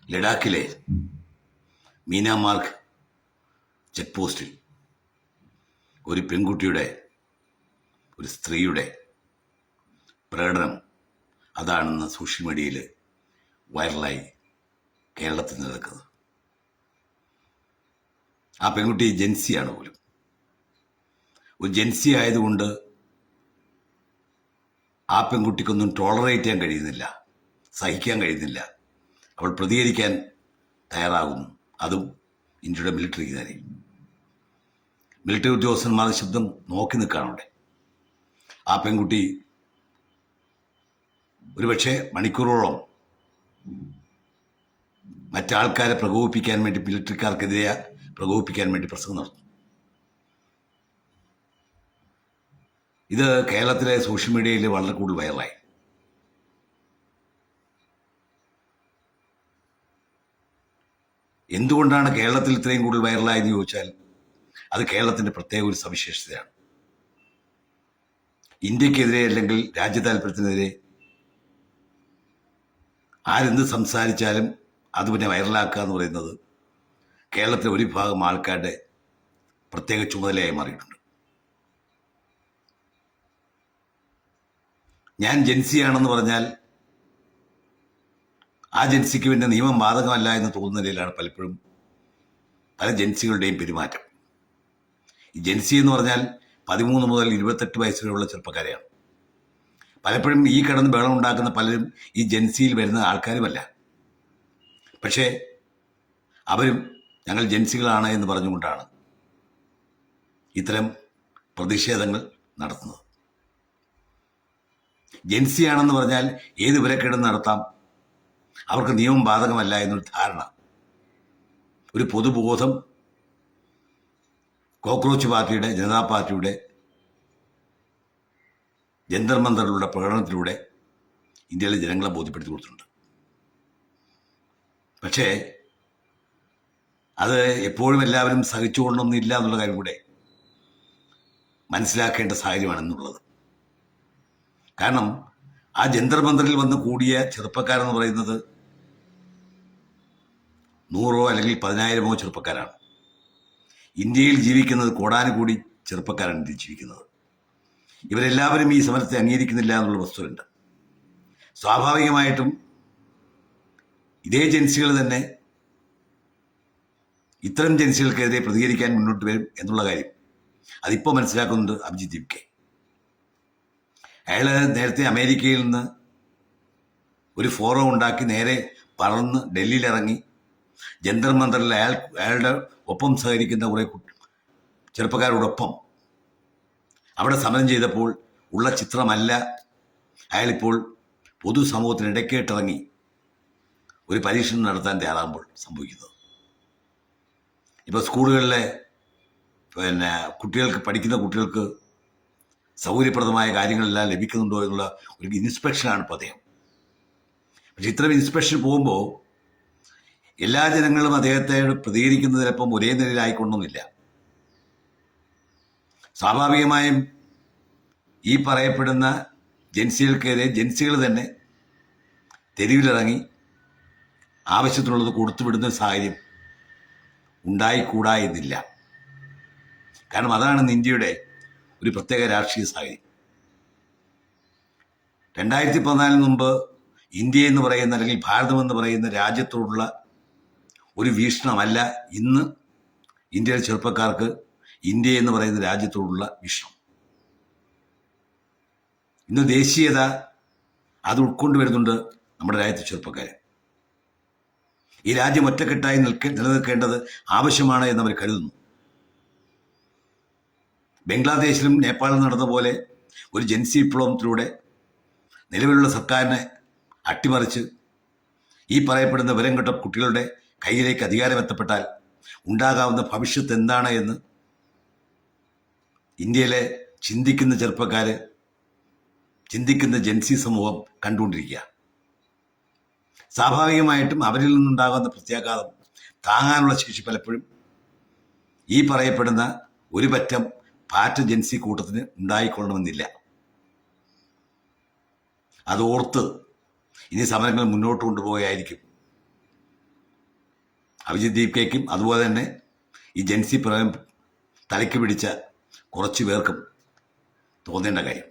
ലഡാക്കിലെ മീനാമാർഗ് ചെക്ക് പോസ്റ്റിൽ ഒരു പെൺകുട്ടിയുടെ, ഒരു സ്ത്രീയുടെ പ്രകടനം അതാണെന്ന് സോഷ്യൽ മീഡിയയിൽ വൈറലായി കേരളത്തിൽ നടക്കുന്നത്. ആ പെൺകുട്ടി ജെൻസിയാണ് പോലും. ഒരു ജെൻസി ആയതുകൊണ്ട് ആ പെൺകുട്ടിക്കൊന്നും ടോളറേറ്റ് ചെയ്യാൻ കഴിയുന്നില്ല, സഹിക്കാൻ കഴിയുന്നില്ല. അവൾ പ്രതികരിക്കാൻ തയ്യാറാകുന്നു, അതും ഇന്ത്യയുടെ മിലിറ്ററിക്ക് നേരെ. മിലിറ്ററി ഉദ്യോഗസ്ഥന്മാരുടെ ശബ്ദം നോക്കി നിൽക്കുകയാണ് അവിടെ. ആ പെൺകുട്ടി ഒരുപക്ഷെ മണിക്കൂറോളം മറ്റാൾക്കാരെ പ്രകോപിപ്പിക്കാൻ വേണ്ടി, മിലിറ്ററിക്കാർക്കെതിരെ പ്രകോപിപ്പിക്കാൻ വേണ്ടി പ്രസംഗം നടത്തുന്നു. ഇത് കേരളത്തിലെ സോഷ്യൽ മീഡിയയിൽ വളരെ കൂടുതൽ വൈറലായി. എന്തുകൊണ്ടാണ് കേരളത്തിൽ ഇത്രയും കൂടുതൽ വൈറലായെന്ന് ചോദിച്ചാൽ അത് കേരളത്തിൻ്റെ പ്രത്യേക ഒരു സവിശേഷതയാണ്. ഇന്ത്യക്കെതിരെ അല്ലെങ്കിൽ രാജ്യ താല്പര്യത്തിനെതിരെ ആരെന്ത് സംസാരിച്ചാലും അത് പിന്നെ വൈറലാക്കുക എന്ന് പറയുന്നത് കേരളത്തിലെ ഒരു വിഭാഗം ആൾക്കാരുടെ പ്രത്യേക ചുമതലയായി മാറിയിട്ടുണ്ട്. ഞാൻ ജെൻസിയാണെന്ന് പറഞ്ഞാൽ ആ ജെൻസിക്ക് പിന്നെ നിയമം ബാധകമല്ല എന്ന് തോന്നുന്ന നിലയിലാണ് പലപ്പോഴും പല ജെൻസികളുടെയും പെരുമാറ്റം. ഈ ജെൻസി എന്ന് പറഞ്ഞാൽ 13 മുതൽ 28 വയസ്സ് വരെയുള്ള ചെറുപ്പക്കാരെയാണ്. പലപ്പോഴും ഈ കിടന്ന് ബഹളം ഉണ്ടാക്കുന്ന പലരും ഈ ജെൻസിയിൽ വരുന്ന ആൾക്കാരുമല്ല. പക്ഷേ അവരും ഞങ്ങൾ ജെൻസികളാണ് എന്ന് പറഞ്ഞുകൊണ്ടാണ് ഇത്തരം പ്രതിഷേധങ്ങൾ നടത്തുന്നത്. ജെൻസിയാണെന്ന് പറഞ്ഞാൽ ഏത് വിലക്കിടന്ന് നടത്താം, അവർക്ക് നിയമം ബാധകമല്ല എന്നൊരു ധാരണ, ഒരു പൊതുബോധം കോക്രോച്ച് പാർട്ടിയുടെ, ജനതാ പാർട്ടിയുടെ ജന്തർ മന്ദറിലുള്ള പ്രകടനത്തിലൂടെ ഇന്ത്യയിലെ ജനങ്ങളെ ബോധ്യപ്പെടുത്തി കൊടുത്തിട്ടുണ്ട്. പക്ഷേ അത് എപ്പോഴും എല്ലാവരും സഹിച്ചുകൊണ്ടൊന്നുമില്ല എന്നുള്ള കാര്യം കൂടെ മനസ്സിലാക്കേണ്ട സാഹചര്യമാണെന്നുള്ളത്. കാരണം ആ ജന്തർ മന്ദറിൽ വന്ന് കൂടിയ ചെറുപ്പക്കാരെന്ന് പറയുന്നത് 100 അല്ലെങ്കിൽ 10,000 ചെറുപ്പക്കാരാണ്. ഇന്ത്യയിൽ ജീവിക്കുന്നത് കോടാനുകൂടി ചെറുപ്പക്കാരാണ് ഇന്ത്യയിൽ ജീവിക്കുന്നത്. ഇവരെല്ലാവരും ഈ സമരത്തെ അംഗീകരിക്കുന്നില്ല എന്നുള്ള വസ്തുതയുണ്ട്. സ്വാഭാവികമായിട്ടും ഇതേ ജെൻസികൾ തന്നെ ഇത്തരം ജെൻസികൾക്കെതിരെ പ്രതികരിക്കാൻ മുന്നോട്ട് വരും എന്നുള്ള കാര്യം അതിപ്പോൾ മനസ്സിലാക്കുന്നുണ്ട് അഭിജിത്ത് ദീപ്കെ. അയാൾ നേരത്തെ അമേരിക്കയിൽ നിന്ന് ഒരു ഫോറം ഉണ്ടാക്കി നേരെ പറന്ന് ഡൽഹിയിലിറങ്ങി ജന്തർ മന്ദറിൽ അയാളുടെ ഒപ്പം സഹകരിക്കുന്ന കുറേ ചെറുപ്പക്കാരോടൊപ്പം അവിടെ സമരം ചെയ്തപ്പോൾ ഉള്ള ചിത്രമല്ല അയാളിപ്പോൾ പൊതുസമൂഹത്തിനിടയ്ക്കേട്ടിറങ്ങി ഒരു പരീക്ഷണം നടത്താൻ തയ്യാറാകുമ്പോൾ സംഭവിക്കുന്നത്. ഇപ്പോൾ സ്കൂളുകളിലെ പഠിക്കുന്ന കുട്ടികൾക്ക് സൗകര്യപ്രദമായ കാര്യങ്ങളെല്ലാം ലഭിക്കുന്നുണ്ടോ എന്നുള്ള ഒരു ഇൻസ്പെക്ഷനാണ് ഇപ്പോൾ അദ്ദേഹം. പക്ഷെ ഇത്തരം ഇൻസ്പെക്ഷൻ പോകുമ്പോൾ എല്ലാ ജനങ്ങളും അദ്ദേഹത്തെ പ്രതികരിക്കുന്നത് ചിലപ്പം ഒരേ നിലയിലായിക്കൊണ്ടൊന്നുമില്ല. സ്വാഭാവികമായും ഈ പറയപ്പെടുന്ന ജെൻസികൾക്കെതിരെ ജെൻസികൾ തന്നെ തെരുവിലിറങ്ങി ആവശ്യത്തിനുള്ളത് കൊടുത്തുവിടുന്ന സാഹചര്യം ഉണ്ടായിക്കൂടാ എന്നില്ല. കാരണം അതാണ് ഇന്ത്യയുടെ ഒരു പ്രത്യേക രാഷ്ട്രീയ സാഹചര്യം. 2014 മുമ്പ് ഇന്ത്യ എന്ന് പറയുന്ന, അല്ലെങ്കിൽ ഭാരതം എന്ന് പറയുന്ന രാജ്യത്തോടുള്ള ഒരു വീക്ഷണമല്ല ഇന്ന് ഇന്ത്യയിലെ ചെറുപ്പക്കാർക്ക് ഇന്ത്യ എന്ന് പറയുന്ന രാജ്യത്തോടുള്ള വീക്ഷണം. ഇന്ന് ദേശീയത അത് ഉൾക്കൊണ്ടുവരുന്നുണ്ട് നമ്മുടെ രാജ്യത്തെ ചെറുപ്പക്കാർ. ഈ രാജ്യം ഒറ്റക്കെട്ടായി നിലനിൽക്കേണ്ടത് ആവശ്യമാണ് എന്നവർ കരുതുന്നു. ബംഗ്ലാദേശിലും നേപ്പാളിലും നടന്ന പോലെ ഒരു ജെൻസി വിപ്ലവത്തിലൂടെ നിലവിലുള്ള സർക്കാരിനെ അട്ടിമറിച്ച് ഈ പറയപ്പെടുന്ന വിവരംകെട്ട കുട്ടികളുടെ കയ്യിലേക്ക് അധികാരമെത്തപ്പെട്ടാൽ ഉണ്ടാകാവുന്ന ഭവിഷ്യത്ത് എന്താണ് എന്ന് ഇന്ത്യയിലെ ചിന്തിക്കുന്ന ചെറുപ്പക്കാർ, ചിന്തിക്കുന്ന ജെൻസി സമൂഹം കണ്ടുകൊണ്ടിരിക്കുക. സ്വാഭാവികമായിട്ടും അവരിൽ നിന്നുണ്ടാകുന്ന പ്രത്യാഘാതം താങ്ങാനുള്ള ശേഷി പലപ്പോഴും ഈ പറയപ്പെടുന്ന ഒരു പറ്റം പാറ്റ ജെൻസി കൂട്ടത്തിന് ഉണ്ടായിക്കൊള്ളണമെന്നില്ല. അതോർത്ത് ഇനി സമരങ്ങൾ മുന്നോട്ട് കൊണ്ടുപോവുകയായിരിക്കും അഭിജിത്ത് ദീപ്കയ്ക്കും അതുപോലെ തന്നെ ഈ ജെൻസി പ്രമേയം തലയ്ക്ക് പിടിച്ച കുറച്ച് പേർക്കും തോന്നേണ്ട കാര്യം.